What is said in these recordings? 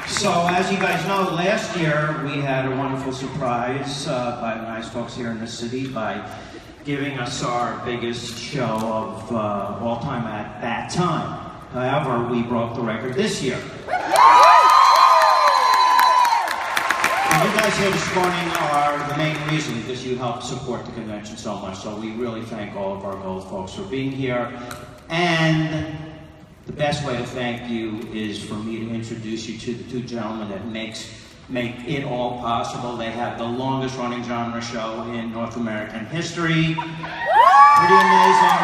So, as you guys know, last year we had a wonderful surprise by the nice folks here in the city by giving us our biggest show of all time at that time. However, we broke the record this year. And you guys here this morning are the main reason because you helped support the convention so much. So we really thank all of our gold folks for being here. And the best way to thank you is for me to introduce you to the two gentlemen that make it all possible. They have the longest running genre show in North American history. Pretty amazing.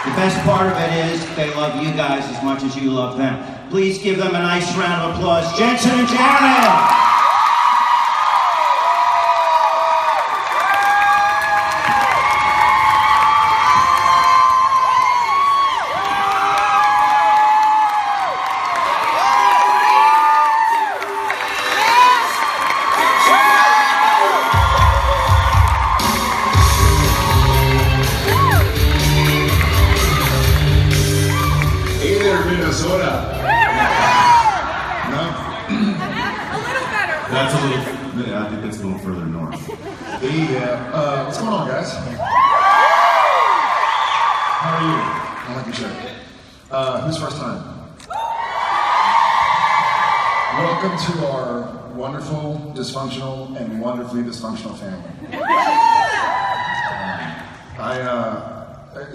The best part of it is they love you guys as much as you love them. Please give them a nice round of applause. Jensen and Jared! That's a little, yeah, I think that's a little further north. Yeah, what's going on, guys? How are you? I like your shirt. Who's first time? Welcome to our wonderful, dysfunctional, and wonderfully dysfunctional family.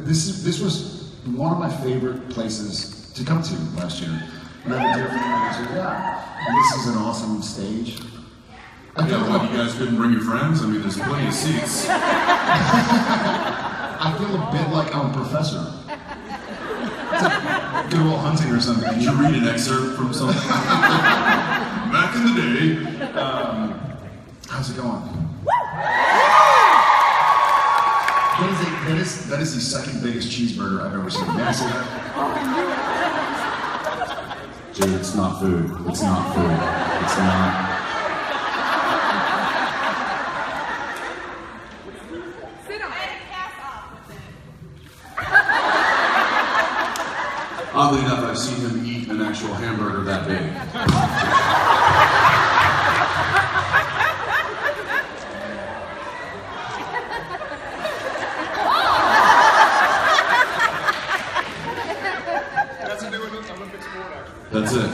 This was one of my favorite places to come to last year. And I had a dear friend who said, yeah, and this is an awesome stage. I feel like you guys couldn't bring your friends. I mean, there's plenty of seats. I feel a bit like I'm a professor. Good old hunting or something. Did you read an excerpt from something? Back in the day. How's it going? That is the second biggest cheeseburger I've ever seen. May I say that? Dude, it's not food. It's not food. It's not. Oddly enough, I've seen him eat an actual hamburger that big. That's a new Olympic sport, actually. That's it.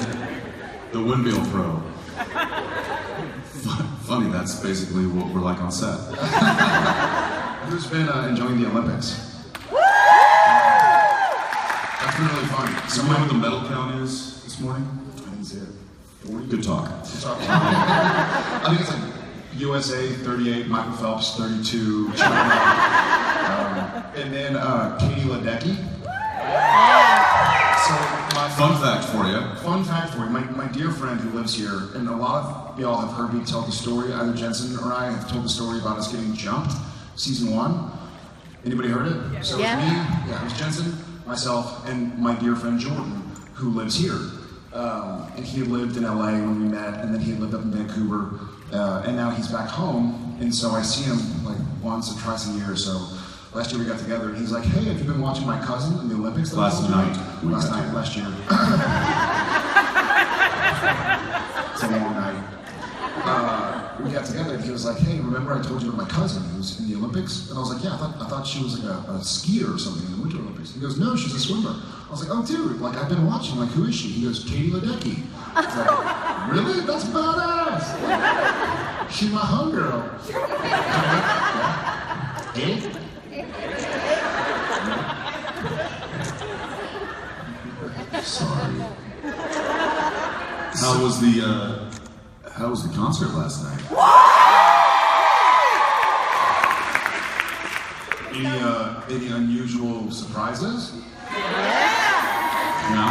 The windmill throw. Funny, that's basically what we're like on set. Who's been enjoying the Olympics? That's been really fun. So you know what the medal count is this morning? I didn't see it. 40? Good talk. I think it's like USA 38, Michael Phelps 32, China, and then Katie Ledecky. So Fun fact for you. Fun fact for you. My dear friend who lives here, and a lot of y'all have heard me tell the story. Either Jensen or I have told the story about us getting jumped, season 1. Anybody heard it? Yeah. So it was me. Yeah, it was Jensen, myself, and my dear friend Jordan, who lives here. And he lived in LA when we met, and then he lived up in Vancouver, and now he's back home. And so I see him like once or twice a year. So last year we got together, and he's like, "Hey, have you been watching my cousin in the Olympics?" Last night, last year. It's a long night. We got together, and he was like, "Hey, remember I told you about my cousin who's in the Olympics?" And I was like, "Yeah, I thought she was like a skier or something in the Winter Olympics." He goes, "No, she's a swimmer." I was like, "Oh, dude, like I've been watching. Like, who is she?" He goes, "Katie Ledecky." I was like, "Really? That's badass. She's my homegirl." Eh? Sorry. How was the concert last night? Any unusual surprises? No?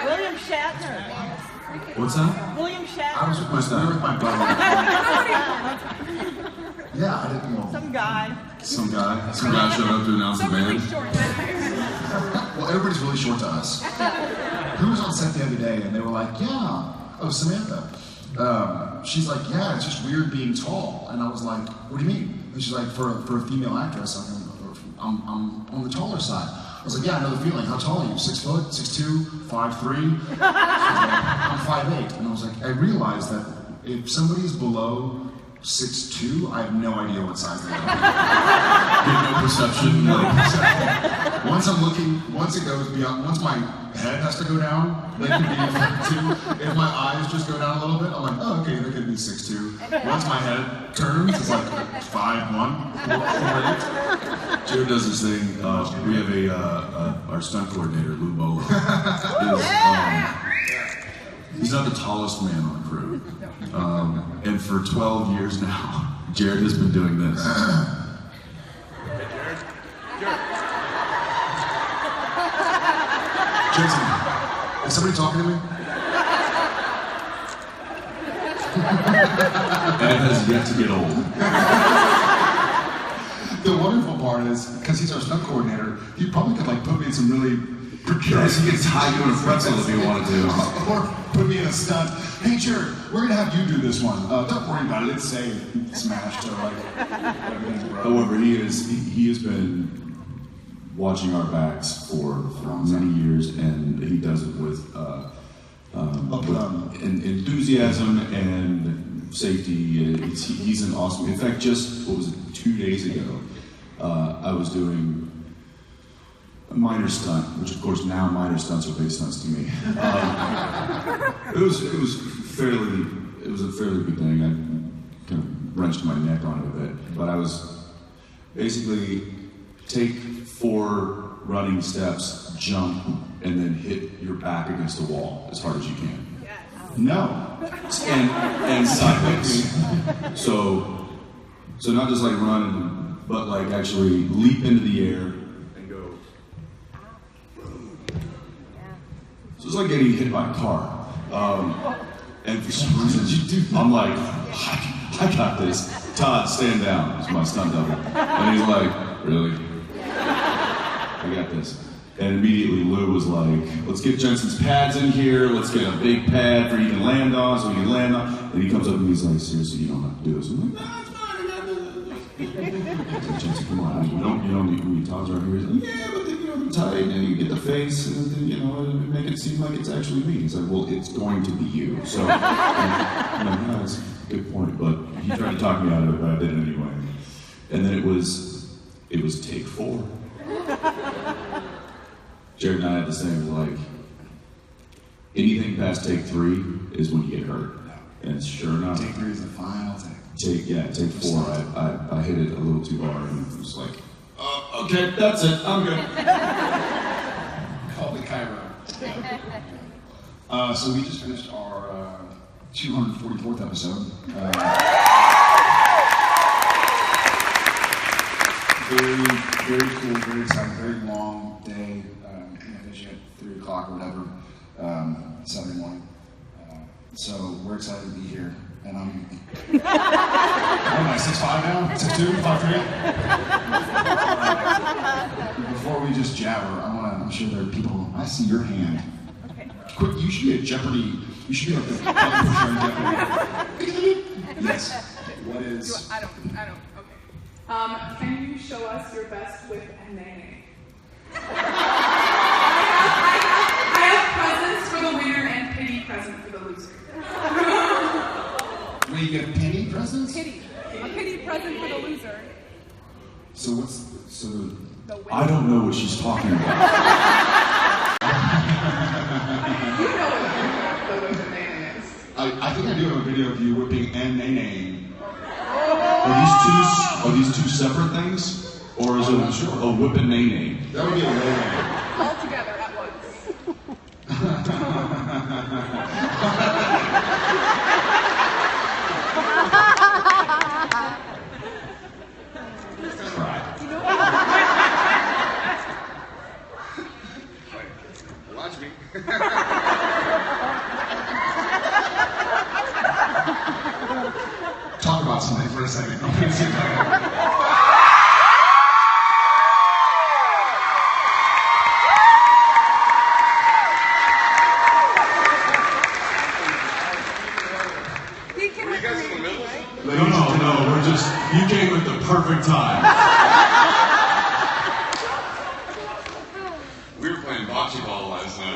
William Shatner. What's that? William Shatner. I was with my brother. Yeah, I didn't know. Some guy. Some guy showed up to announce the Really band. short. Well, everybody's really short to us. Who was on set the other day and they were like, "Yeah." Oh, Samantha. She's like, "Yeah, it's just weird being tall." And I was like, "What do you mean?" And she's like, for a female actress, I'm on the taller side. was like, yeah, I know the feeling. How tall are you? 6 foot? 6'2"? 5'3"? I'm 5'8". And I was like, I realized that if somebody's below 6'2", I have no idea what size they are. You have no perception. No perception. Once it goes beyond, once my head has to go down, they could be 2. If my eyes just go down a little bit, I'm like, oh, okay, they could be 6'2". Once my head turns, it's like 5'1", 4'8". Jared does this thing. We have our stunt coordinator, Lou Bolo. He's not the tallest man on the crew. And for 12 years now, Jared has been doing this. Jensen, is somebody talking to me? And it has yet to get old. The wonderful part is, because he's our stunt coordinator, he probably could like put me in some really Yes, he can tie you in a pretzel if you wanted to. Or put me in a stunt. Hey, Jared, we're gonna have you do this one. Don't worry about it. It's safe. Smashed. Or like. However, he has been watching our backs for many years, and he does it with enthusiasm and safety. He's an awesome. In fact, just 2 days ago, I was doing a minor stunt, which of course now minor stunts are big stunts to me. It was a fairly big thing. I kind of wrenched my neck on it a bit, but I was basically take 4 running steps, jump, and then hit your back against the wall as hard as you can. Yes. No. And sideways. So not just like run, but like actually leap into the air. So it's like getting hit by a car. And for some reason, I'm like, I got this. Todd, stand down. It's my stunt double. And he's like, really? I got this. And immediately Lou was like, let's get Jensen's pads in here. Let's get a big pad for you can land on so we can land on. And he comes up and he's like, seriously, you don't have to do this. I'm like, no, it's fine. I got this. Like, Jensen, come on. You don't need when you Todd's around here. He's like, yeah, but then they're tight and you get the face and then, make it seem like it's actually me. He's like, well, it's going to be you. So, I'm like, no, that's a good point. But he tried to talk me out of it, but I did it anyway. And then it was take 4. Jared and I had the same, like, anything past take 3 is when you get hurt. And sure enough. Take 3 is the final take. Take 4. I hit it a little too hard and it was like, okay, that's it, I'm good. Call me Cairo. So we just finished our 244th episode. Very cool, very exciting, very long day. Finish at 3 o'clock or whatever, Saturday morning. So we're excited to be here. And I'm what am I, 6'5" now? 6'2", 5'3"? Before we just jabber, I'm sure there are people, I see your hand. Okay. Quick, you should be a Jeopardy, you should be like the button pusher in Jeopardy. Yes. What is? I don't, okay. Can you show us your best with Nene? I have presents for the winner and pity present for the loser. Wait, you get penny presents? Pity. A pity present for the loser. So what's, so The winner. I don't know what she's talking about. You know what the Nene is. I think I do have a video of you whipping and Nene. Are these two separate things? Or is it a whip and nay-nay? That would be a Nene. All together at once. Watch me. Talk about something for a second. No, we're just, you came at the perfect time. playing bocce ball last night.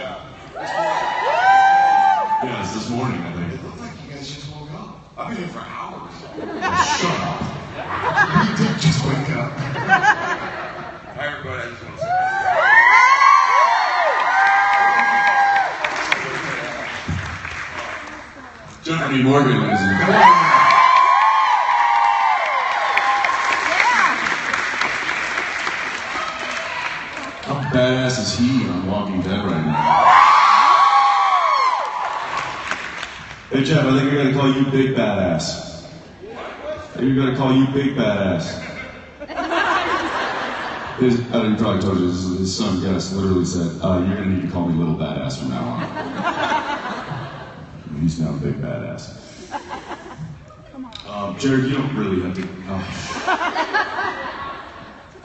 Yeah, it's this morning, I think. It looked like you guys just woke up. I've been here for hours. Shut up. We did just wake up. Hi, everybody. I just want to say Jeffrey Morgan, ladies and gentlemen. How badass is he on Walking Dead right now? Hey Jeff, I think we're gonna call you Big Badass. I think we're gonna call you Big Badass. I probably told you this, his son Gus literally said, you're gonna need to call me Little Badass from now on. He's now Big Badass. Jared, you don't really have to.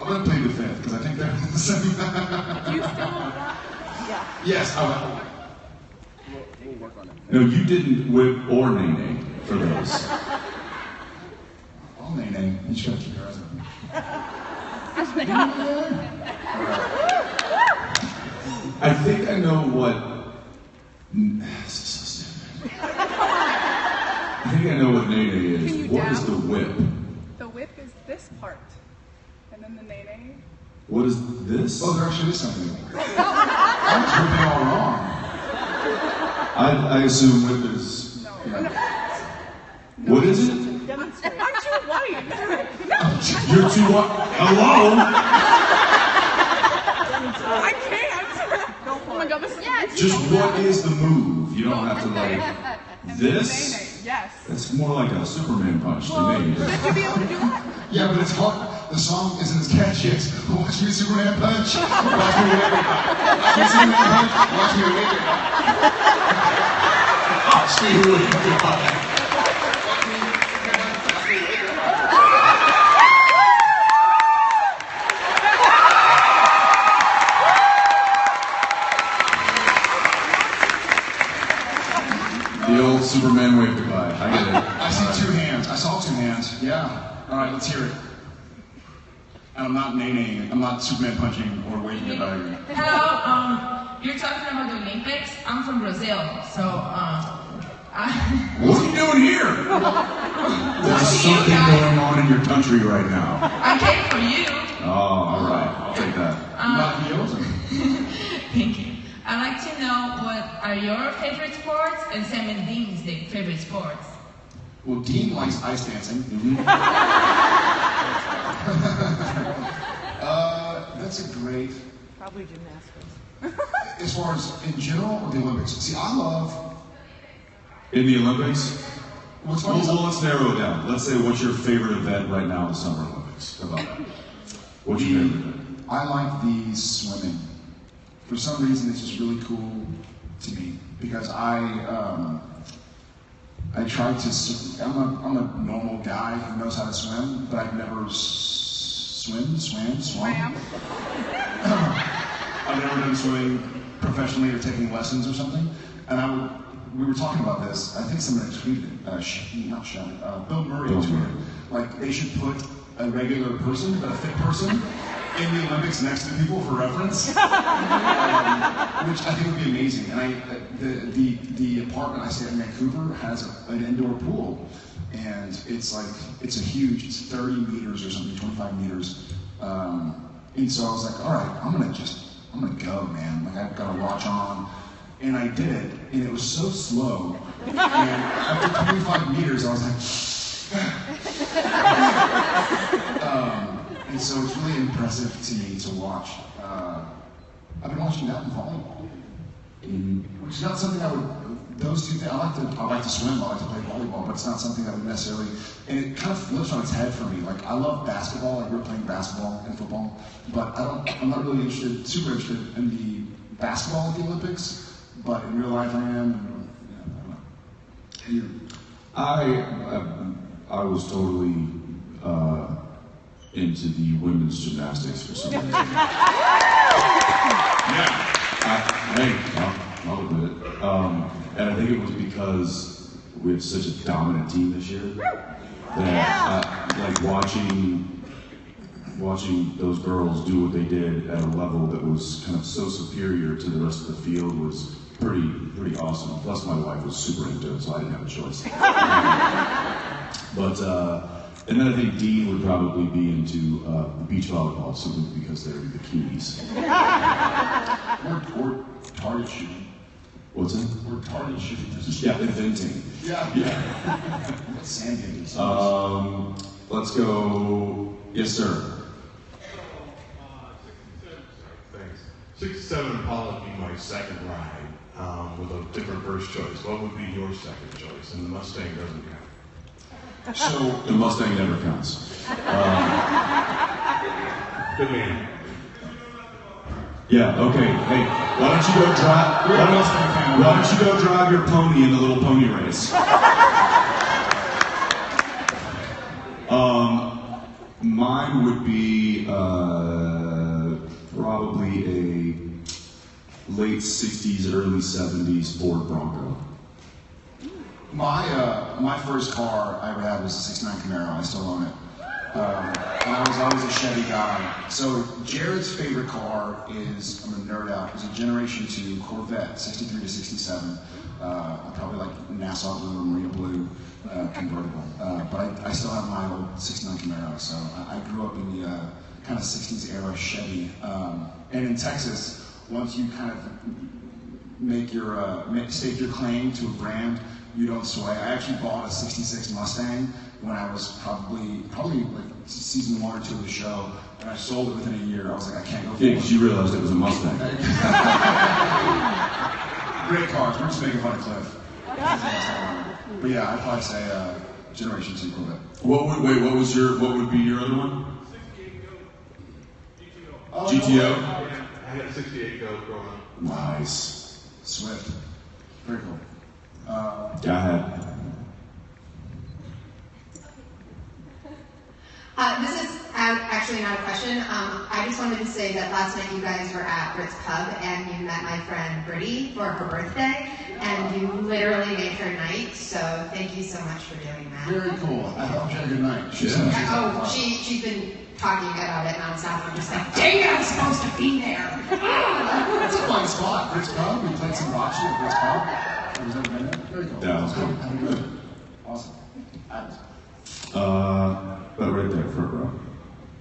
I'm gonna play the fifth because I think they're the same. Do you still want that? Yes, I will. We'll work on it. No, you didn't whip or nay for those. I'll nay. You just gotta keep your eyes open. I think I know what. This is so stupid. I think I know what nay is. What is the whip? The whip is this part. And then the nay. What is this? Oh, there actually is something. I'm just whipping all wrong. I assume whip is. No. What is it? Demonstrate. I'm too white. You're too what? Hello? I can't. Oh my god, this is Just what is the move? You don't have to like this. Yes. That's more like a Superman punch to me. Should you be able to do that? Yeah, but it's hard. The song isn't as catchy as Watch Me Superman Punch. Watch me wake up. Watch me Superman Punch. Watch me wake up. Watch me wake up. The old Superman wave goodbye. I get it. I see two hands. I saw two hands. Yeah. All right, let's hear it. And I'm not nay-naying. I'm not Superman punching or waving it by you. Hello, you're talking about the Olympics. I'm from Brazil, so What are you doing here? There's something going on in your country right now. I came for you. Oh, all right. I'll take that. Not heels. Thank you. I'd like to know what are your favorite sports and Sam and Dean's favorite sports. Well, Dean likes ice dancing. That's a great. Probably gymnastics. As far as in general or the Olympics. See, I love. In the Olympics? What's funny is Well, let's narrow it down. Let's say what's your favorite event right now in the Summer Olympics? How about that? What's your favorite event? I like the swimming. For some reason, it's just really cool to me because I try to. I'm a normal guy who knows how to swim, but I've never swam. I've never done swimming professionally or taking lessons or something. And we were talking about this. I think somebody tweeted, Bill Murray tweeted, like they should put a regular person, but a fit person, in the Olympics next to people for reference, which I think would be amazing. And the apartment I stay at in Vancouver has an indoor pool, and it's 30 meters or something, 25 meters. And so I was like, all right, I'm gonna go, man. Like I've got a watch on, and I did it, and it was so slow. And after 25 meters, I was like. And so it's really impressive to me to watch. I've been watching that in volleyball, which is not something I would. Those two things. I like to swim. I like to play volleyball, but it's not something I would necessarily. And it kind of flips on its head for me. Like I love basketball. I grew up playing basketball and football, but I'm not really super interested in the basketball at the Olympics. But in real life, I am. I was totally into the women's gymnastics for some reason. I'll admit it. And I think it was because we have such a dominant team this year that I like watching watching those girls do what they did at a level that was kind of so superior to the rest of the field was pretty awesome. Plus, my wife was super into it, so I didn't have a choice. And then I think Dean would probably be into beach volleyball, simply because they're bikinis. Or target shooting. What's it? Or target shooting. Yeah, inventing. Yeah. Sand games. Let's go. Yes, sir. Thanks. 67 Impala would be my second ride with a different first choice. What would be your second choice? And the Mustang doesn't count. So the Mustang never counts. Good man. Yeah. Okay. Hey, why don't you go drive? Why don't you go drive your pony in the little pony race? Mine would be probably a late '60s, early '70s Ford Bronco. My first car I ever had was a '69 Camaro. I still own it. And I was always a Chevy guy. So Jared's favorite car is, I'm gonna nerd out, is a Generation 2 Corvette, 63 to 67. Probably like Nassau blue or Marina blue convertible. But I still have my old '69 Camaro. So I grew up in the kind of '60s era Chevy. And in Texas, once you kind of make your stake your claim to a brand, you don't sway. I actually bought a '66 Mustang when I was probably like season 1 or 2 of the show, and I sold it within a year. I was like, I can't go for it. Yeah, because you realized it was a Mustang. Great cars. We're just making fun of Cliff. But yeah, I'd probably say Generation 2 Corvette. What would be your other one? Oh, GTO? I had a 68 Go growing up. Nice. Swift. Very cool. Go ahead. This is actually not a question. I just wanted to say that last night you guys were at Brit's Pub and you met my friend Brittany for her birthday, and you literally made her night, so thank you so much for doing that. Very cool. I hope you had a good night. She's She's been talking about it nonstop. I'm just like, dang it, I'm supposed to be there. It's a fun spot. Brit's Pub. We played some rock shit at Brit's Pub. Have you ever been there? Very cool. Yeah, it was cool. Have a good. Awesome. But right there, front row.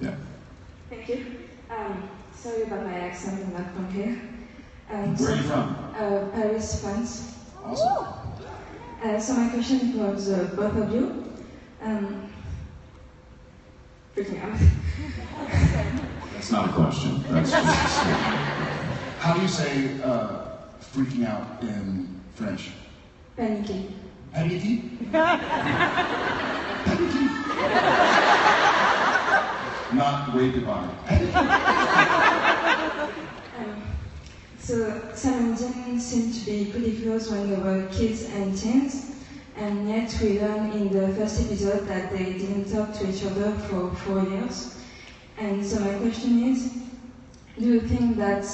Yeah. Thank you. Sorry about my accent, I'm not from here. Where are you from? Paris, France. Awesome. So my question was both of you. Freaking out. That's not a question. That's just a statement. How do you say freaking out in French? Paniqué. Paniqué? Paniqué. Not wave goodbye. So Sam and Jen seemed to be pretty close when they were kids and teens, and yet we learned in the first episode that they didn't talk to each other for 4 years. And so my question is, do you think that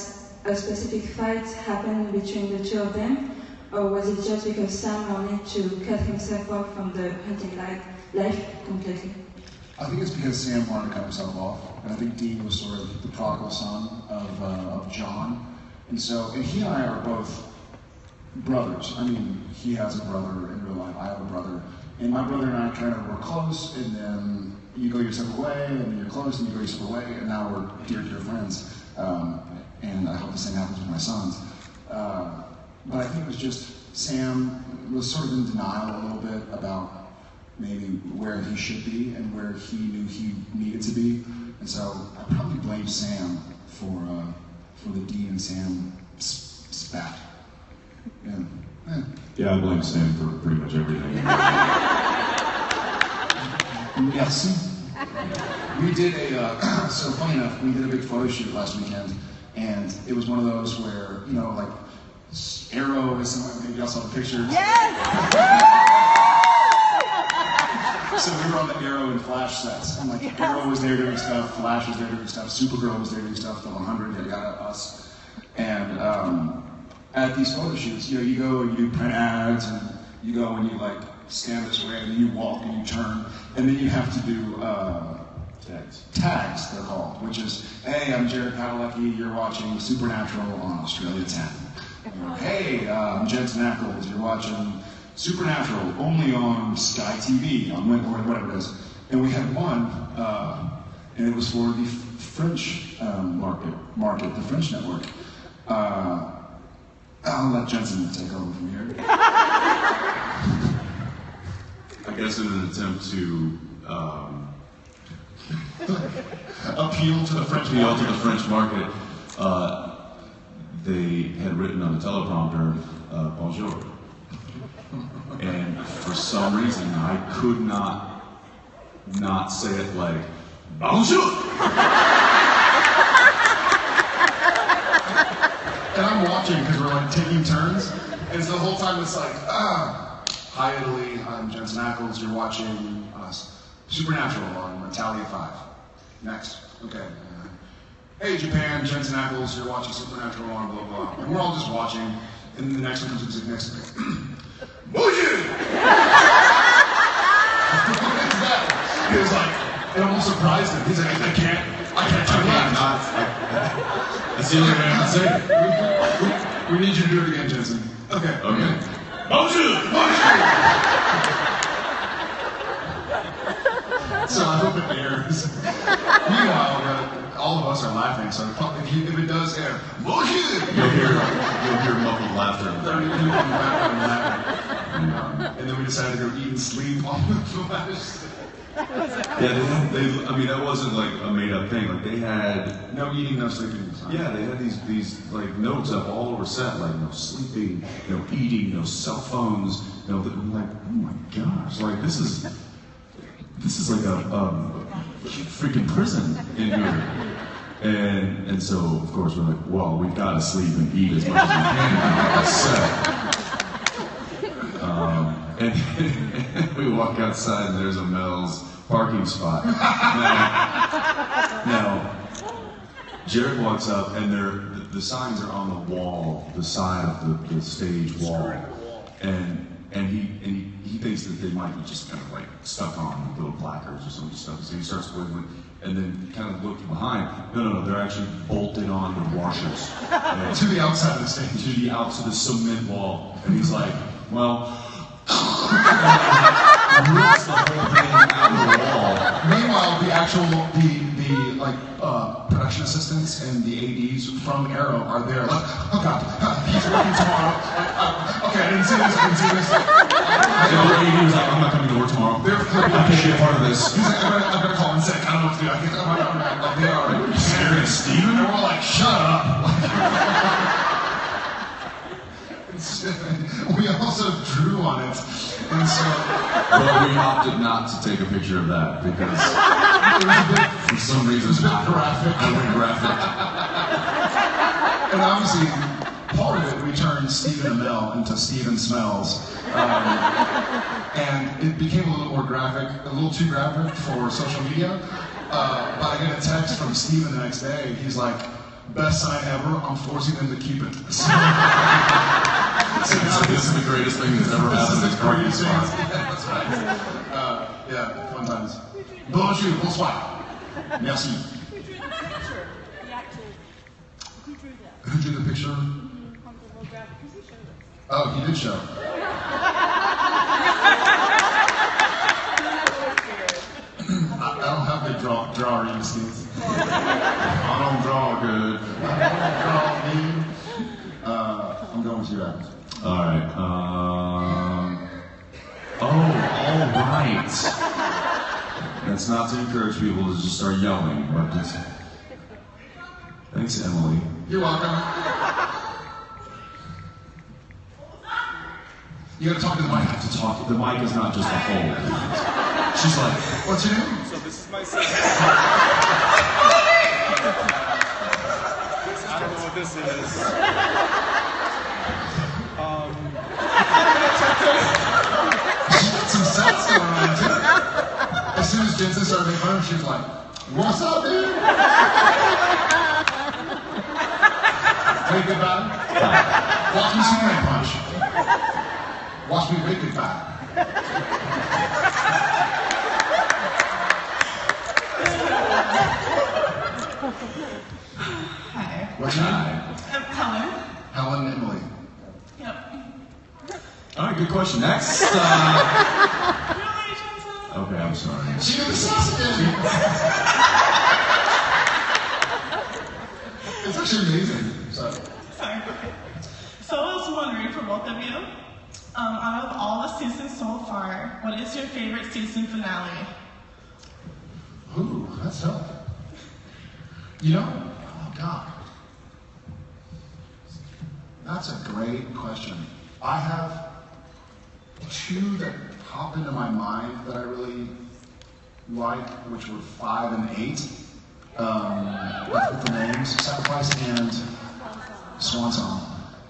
a specific fight happened between the two of them, or was it just because Sam wanted to cut himself off from the hunting life completely? I think it's because Sam wanted to cut himself off, and I think Dean was sort of the prodigal son of John. And he and I are both brothers. I mean, he has a brother in real life, I have a brother. And my brother and I kind of were close, and then you go your separate way, and then you're close, and you go your separate way, and now we're dear, dear friends. And I hope the same happens with my sons. But I think it was just Sam was sort of in denial a little bit about maybe where he should be and where he knew he needed to be. And so I probably blame Sam for the Dean and Sam spat. Yeah, I blame Sam for pretty much everything. Yes. We did so funny enough, we did a big photo shoot last weekend, and it was one of those where, you know, like, Arrow is somewhere, maybe y'all saw the pictures. Yes! So we were on the Arrow and Flash sets, and like Arrow was there doing stuff, Flash was there doing stuff, Supergirl was there doing stuff, the 100, yada yada, us. And at these photo shoots, you know, you go and you do print ads, and you go and you like stand this way, and then you walk and you turn, and then you have to do Tags, they're called, which is, hey, I'm Jared Padalecki, you're watching Supernatural on Australia 10. Or, hey, I'm Jensen and Jared, you're watching Supernatural only on Sky TV, on whatever it is. And we had one, and it was for the French market, the French network. I'll let Jensen take over from here. I guess in an attempt to appeal to the French market, they had written on the teleprompter, bonjour. And for some reason, I could not say it like, bonjour! And I'm watching because we're like taking turns, and so the whole time it's like, hi Italy, I'm Jensen Ackles, you're watching Supernatural on Italia 5. Next, okay. Hey Japan, Jensen Ackles, you're watching Supernatural on blah blah. And we're all just watching, and the next one comes next to me. Bonjour! He was like, it almost surprised him. He's like, I can't turn left. That's the only way I can say it. We need you to do it again, Jensen. Okay. Bonjour! So I hope it airs. Meanwhile, all of us are laughing, so if it does air, bonjour! You'll hear muffled laughter. And then we decided to go eat and sleep on the flash. Yeah, I mean, that wasn't like a made-up thing. Like, they had no eating, no sleeping. Yeah, they had these like notes up all over set, like no sleeping, no eating, no cell phones. I'm like, oh my gosh, like this is like a freaking prison in here. And so of course we're like, well, we've got to sleep and eat as much as we can on set. And we walk outside and there's a Mel's parking spot. Now Jared walks up and the signs are on the wall, the side of the stage wall, and he thinks that they might be just kind of like stuck on little placards or some stuff. So he starts wiggling and then kind of looks behind. No, they're actually bolted on the washers to the outside of the stage, to the cement wall, and he's like, well. Rips the whole thing out of the wall. Meanwhile, the production assistants and the ADs from Arrow are there. Like, oh God, he's working tomorrow. Okay, I didn't see this. The AD was like, I'm not coming to work tomorrow. I can't be a part of this. He's like, I better call in sick. I don't know what to do. Like, they are scaring Steven. And we're like, shut up. We also drew on it, and so. Well, we opted not to take a picture of that because for some reason it was a bit graphic. And obviously, part of it, we turned Stephen Amell into Stephen Smells, and it became a little more graphic, a little too graphic for social media. But I get a text from Stephen the next day. He's like, best sign ever, I'm forcing them to keep it. So this is the greatest thing that's ever happened. This parking spot. That's right. Yeah, fun times. Bonjour, bonsoir. Merci. Who drew the picture? Oh, he did show. I don't have good drawer instincts. I don't draw good. I don't draw mean. I'm going with you, Adam. All right. All right. That's not to encourage people to just start yelling, but just. Thanks, Emily. You're welcome. You gotta talk to the mic. I have to talk. The mic is not just a hole. She's like, what's your name? So this is my son. I don't know what this is. Some sets going on too. As soon as Jensen started making fun of her, she was like, what's up, dude? Wave goodbye. Watch me Superman punch. Watch me wave goodbye. What's your name? Helen. Helen Emily. Yep. All right, good question. Next. Really, Jensen? Okay, I'm sorry. She did the sauce again. It's actually amazing. Sorry. So I was wondering for both of you, out of all the seasons so far, what is your favorite season finale? Ooh, that's tough. You know, oh God. That's a great question. I have two that pop into my mind that I really like, which were 5 and 8. With the names, Sacrifice and Swan Song.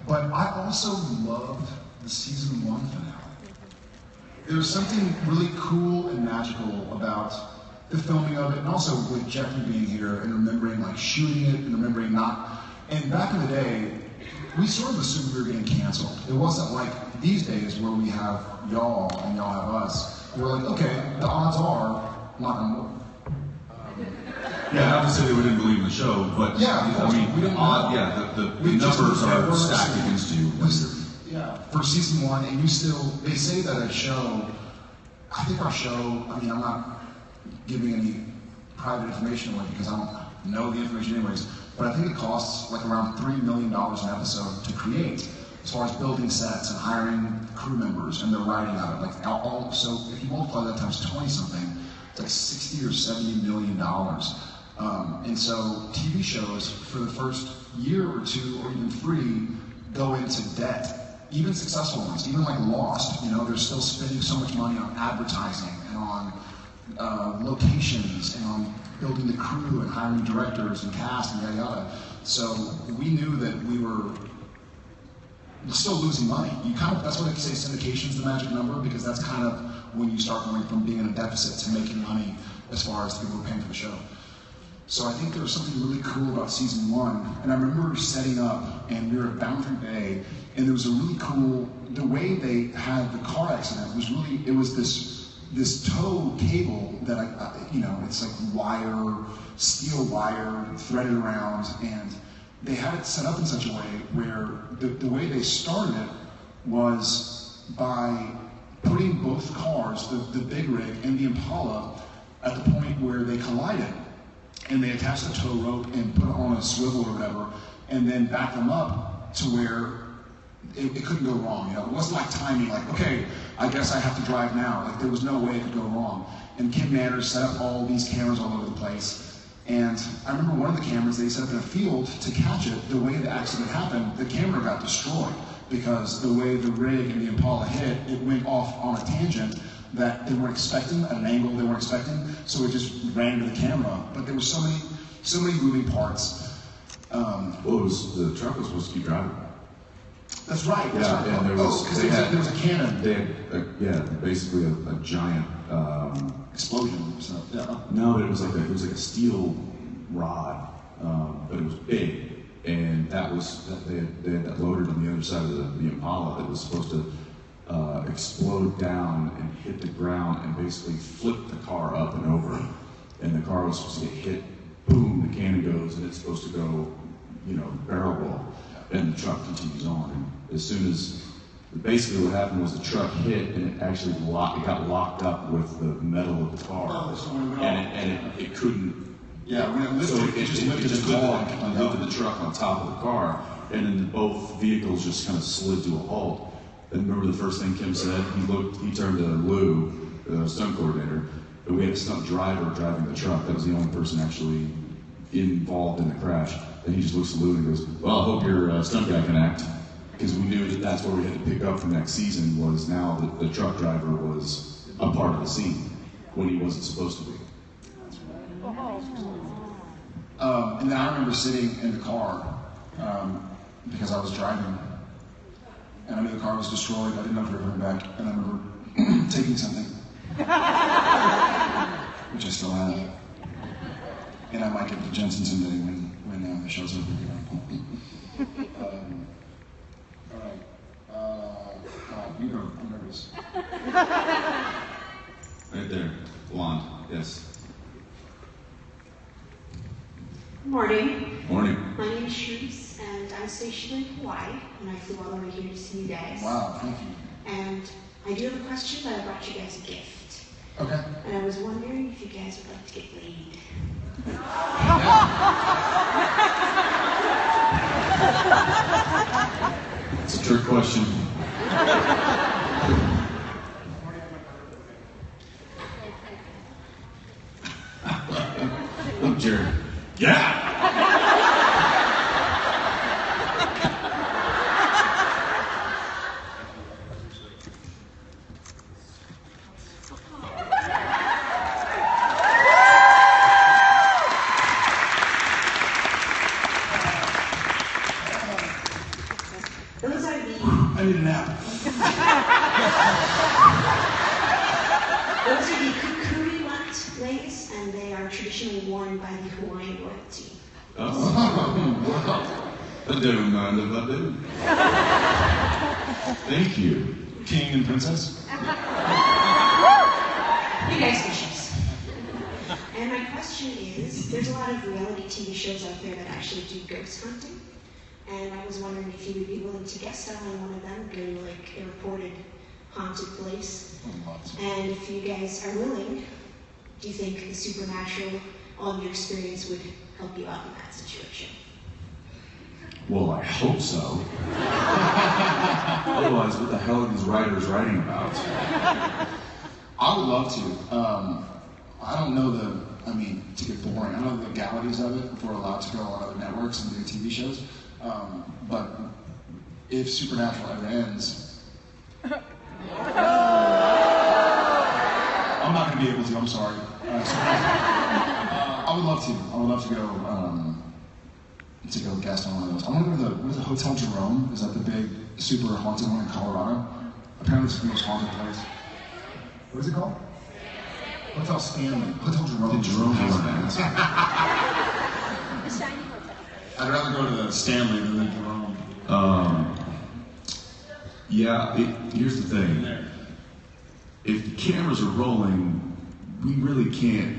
But I also loved the season 1 finale. There was something really cool and magical about the filming of it, and also with Jeffrey being here and remembering like shooting it and remembering not. And back in the day, we sort of assumed we were getting canceled. It wasn't like these days where we have y'all and y'all have us. We're like, okay, the odds are not gonna work. Yeah, not to say that we didn't believe in the show, but Yeah, of course, I mean, we didn't know. the numbers are stacked against you. Yeah, for season 1, and you still, they say that a show, I think our show, I mean, I'm not giving any private information away because I don't know the information anyways, but I think it costs like around $3 million an episode to create, as far as building sets and hiring crew members and the writing of it. Like so if you multiply that times 20 something, it's like 60 or 70 million dollars. And so TV shows for the first year or two or even 3 go into debt. Even successful ones, even like Lost, you know, they're still spending so much money on advertising and on locations and on building the crew and hiring directors and cast and yada yada. So we knew that we were still losing money. That's why they say syndication is the magic number, because that's kind of when you start going from being in a deficit to making money as far as the people who are paying for the show. So I think there was something really cool about season 1, and I remember setting up, and we were at Boundary Bay, and there was a really cool, the way they had the car accident was really, it was this tow cable that it's like steel wire threaded around, and they had it set up in such a way where the way they started it was by putting both cars, the big rig and the Impala, at the point where they collided. And they attached the tow rope and put it on a swivel or whatever, and then back them up to where it couldn't go wrong. You know, it wasn't like timing, like, okay, I guess I have to drive now. Like, there was no way it could go wrong. And Kim Manners set up all these cameras all over the place. And I remember one of the cameras they set up in a field to catch it. The way the accident happened, the camera got destroyed because the way the rig and the Impala hit, it went off on a tangent that they weren't expecting, at an angle they weren't expecting, so it just ran into the camera. But there were so many moving parts. The truck was supposed to keep driving. That's right. And there was there was a cannon. They had basically a giant explosion. So, yeah. No, but it was like a steel rod, but it was big, and they had that loaded on the other side of the Impala that was supposed to explode down and hit the ground and basically flip the car up and over. And the car was supposed to get hit, boom, the cannon goes, and it's supposed to go, barrel roll. And the truck continues on. And as soon as, basically what happened was the truck hit and it actually got locked up with the metal of the car. And it couldn't. Yeah, when it lifted, so it just lifted the truck on top of the car, and then both vehicles just kind of slid to a halt. And remember the first thing Kim said? He turned to Lou, the stunt coordinator, and we had a stunt driver driving the truck. That was the only person actually involved in the crash. And he just looks at Lou and goes, well, I hope your stunt guy can act. Because we knew that that's where we had to pick up for next season, was now that the truck driver was a part of the scene when he wasn't supposed to be. And then I remember sitting in the car because I was driving, and I knew the car was destroyed. I didn't know if we were coming back, and I remember taking something, which I still have, and I might give it to Jensen someday when the show's over. All right. You go. I'm nervous. Right there, blonde. Yes. Morning. Morning. My name is Shruti I was stationed in Hawaii, and I flew all the way here to see you guys. Wow, thank you. And I do have a question, but I brought you guys a gift. Okay. And I was wondering if you guys would like to get laid. It's a trick question. Look, Jared. Yeah! Those are the I need a nap. those are the kukuri mat leis, and they are traditionally worn by the Hawaiian royalty. Oh, wow. I don't mind if I do. Thank you. King and princess. You guys can choose. And my question is, there's a lot of reality TV shows out there that actually do ghost hunting. And I was wondering if you would be willing to guest star on one of them, go to like a reported haunted place. And if you guys are willing, do you think the supernatural, all of your experience, would help you out in that situation? Well, I hope so. Otherwise, what the hell are these writers writing about? I would love to. I don't know to get boring, I know the legalities of it if we're allowed to go on other networks and do TV shows. But if Supernatural ever ends, I'm not going to be able to, I'm sorry. I would love to. I would love to go guest on one of those. I want to go to what is it, Hotel Jerome? Is that the big, super haunted one in Colorado? Apparently it's the most haunted place. What is it called? Hotel Stanley. Hotel Jerome. The Jerome has I'd rather go to the Stanley than the Jerome. Yeah, here's the thing. If the cameras are rolling, we really can't,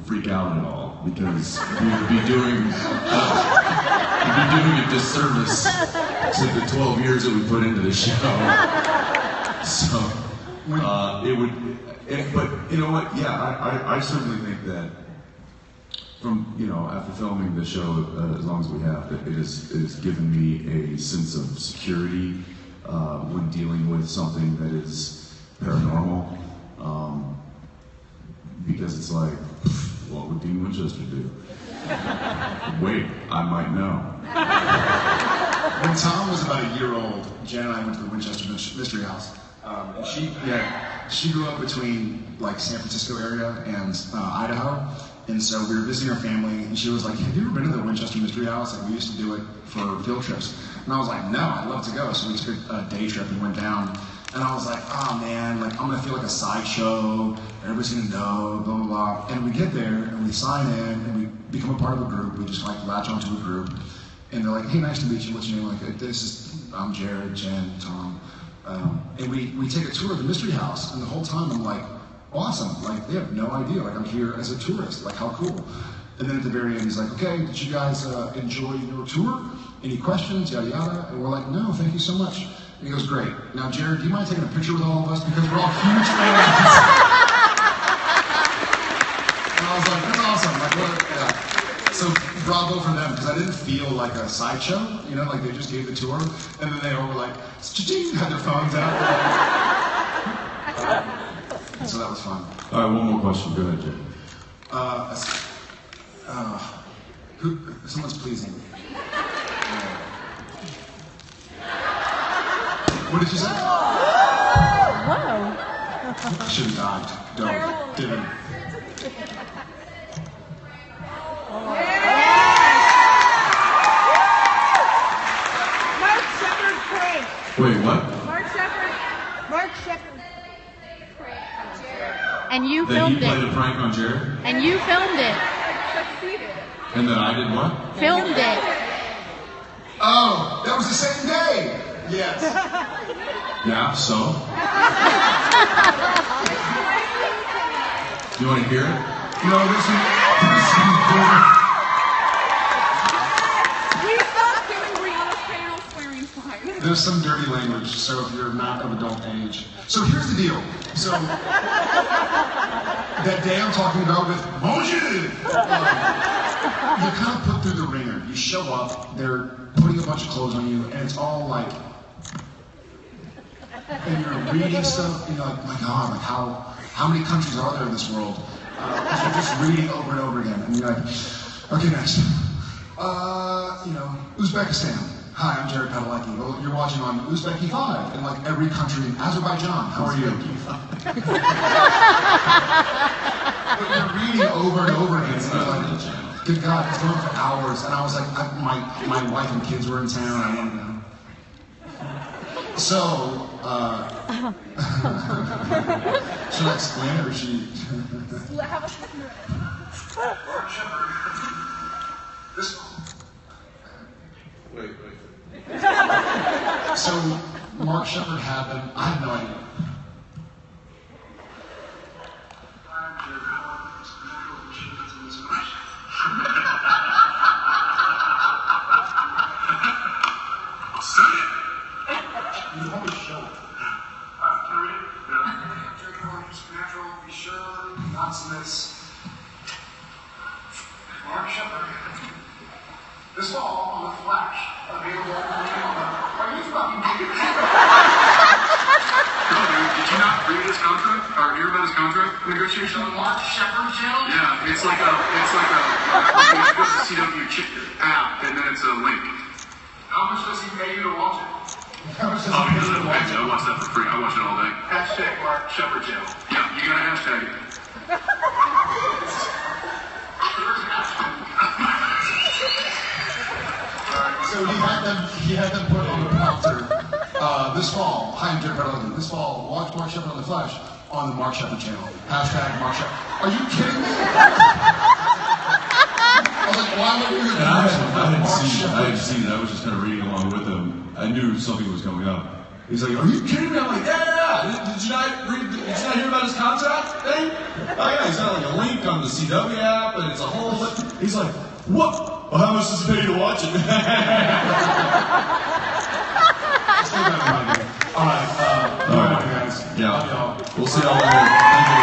freak out at all because we would be doing a disservice to the 12 years that we put into the show. So it would. But you know what? Yeah, I certainly think that from after filming the show as long as we have, it has given me a sense of security when dealing with something that is paranormal. Because it's like, what would Dean Winchester do? Wait, I might know. When Tom was about a year old, Jen and I went to the Winchester Mystery House. And she grew up between like San Francisco area and Idaho. And so we were visiting her family, and she was like, have you ever been to the Winchester Mystery House? Like, we used to do it for field trips. And I was like, no, I'd love to go. So we took a day trip and went down. And I was like, oh man, like I'm gonna feel like a sideshow, everybody's gonna know, blah, blah, blah. And we get there, and we sign in, and we become a part of a group. We just like latch onto a group. And they're like, hey, nice to meet you, what's your name? Like, I'm Jared, Jen, Tom. And we take a tour of the Mystery House, and the whole time I'm like, awesome, like they have no idea, like I'm here as a tourist, like how cool. And then at the very end he's like, okay, did you guys enjoy your tour? Any questions, yada yada? And we're like, no, thank you so much. And he goes, great. Now Jared, do you mind taking a picture with all of us? Because we're all huge fans. And I was like, that's awesome, like what, yeah. So bravo for them, because I didn't feel like a sideshow, like they just gave the tour, and then they all were like, had their phones out. So that was fun. All right, one more question. Go ahead, Jay. Someone's pleasing. What did you say? Whoa. I should have died. Don't. Didn't. Mark Shepard prank. Wait, what? Mark Shepard. And you That filmed he played it. a prank on Jared? And you filmed it. Succeeded. And then I did what? Filmed it. Oh, that was the same day. Yes. Yeah, so? You want to hear it? No, this is We stopped doing There's some dirty language, so if you're not of adult age. So here's the deal. So that day I'm talking about with Bonjour, you're kind of put through the ringer. You show up, they're putting a bunch of clothes on you, and it's all like, and you're reading stuff, and you're like, my God, like how many countries are there in this world? Because you're just reading over and over again, and you're like, okay, next. Uzbekistan. Hi, I'm Jared Padalecki. Well, you're watching on Uzbeki 5 in like every country. Azerbaijan, how are you? But you're reading over and over again, and you're like, good God, it's going for hours. And I was like, my wife and kids were in town, I wanted to know. So, should I explain it or should you? Wait. So, Mark Shepard had them. I have no idea. You want me to show it? Can I read it? Yeah. Drink more natural, be sure, nonsense. Mark Shepard. This fall on The Flash, available on Are you fucking kidding me? No, dude, did you not read his contract? Or hear about his contract negotiation? The Mark Shepard channel? Yeah, it's like a you go to CW app, and then it's a link. How much does he pay you to watch it? How much does Oh, he he pay you doesn't to pay watch me. I it? watch that for free. I watch it all day. Hashtag Mark Shepard channel. Yeah, you gotta hashtag it. So he had them put on the prompter this fall. Hi, I'm Jared Padalecki. This fall, watch Mark Shepard on The Flash on the Mark Shepard channel. Hashtag Mark Shepard. Are you kidding me? I was like, why would you do I that? hadn't seen it. I was just kind of reading along with him. I knew something was coming up. He's like, "Are you kidding me?" I'm like, "Yeah. Did you not hear about his contract thing? Oh yeah, he's got like a link on the CW app, and it's a whole." He's like, "What? Well, how much does it pay you to watch it?" All right, guys. Yeah. We'll see y'all later. Thank you.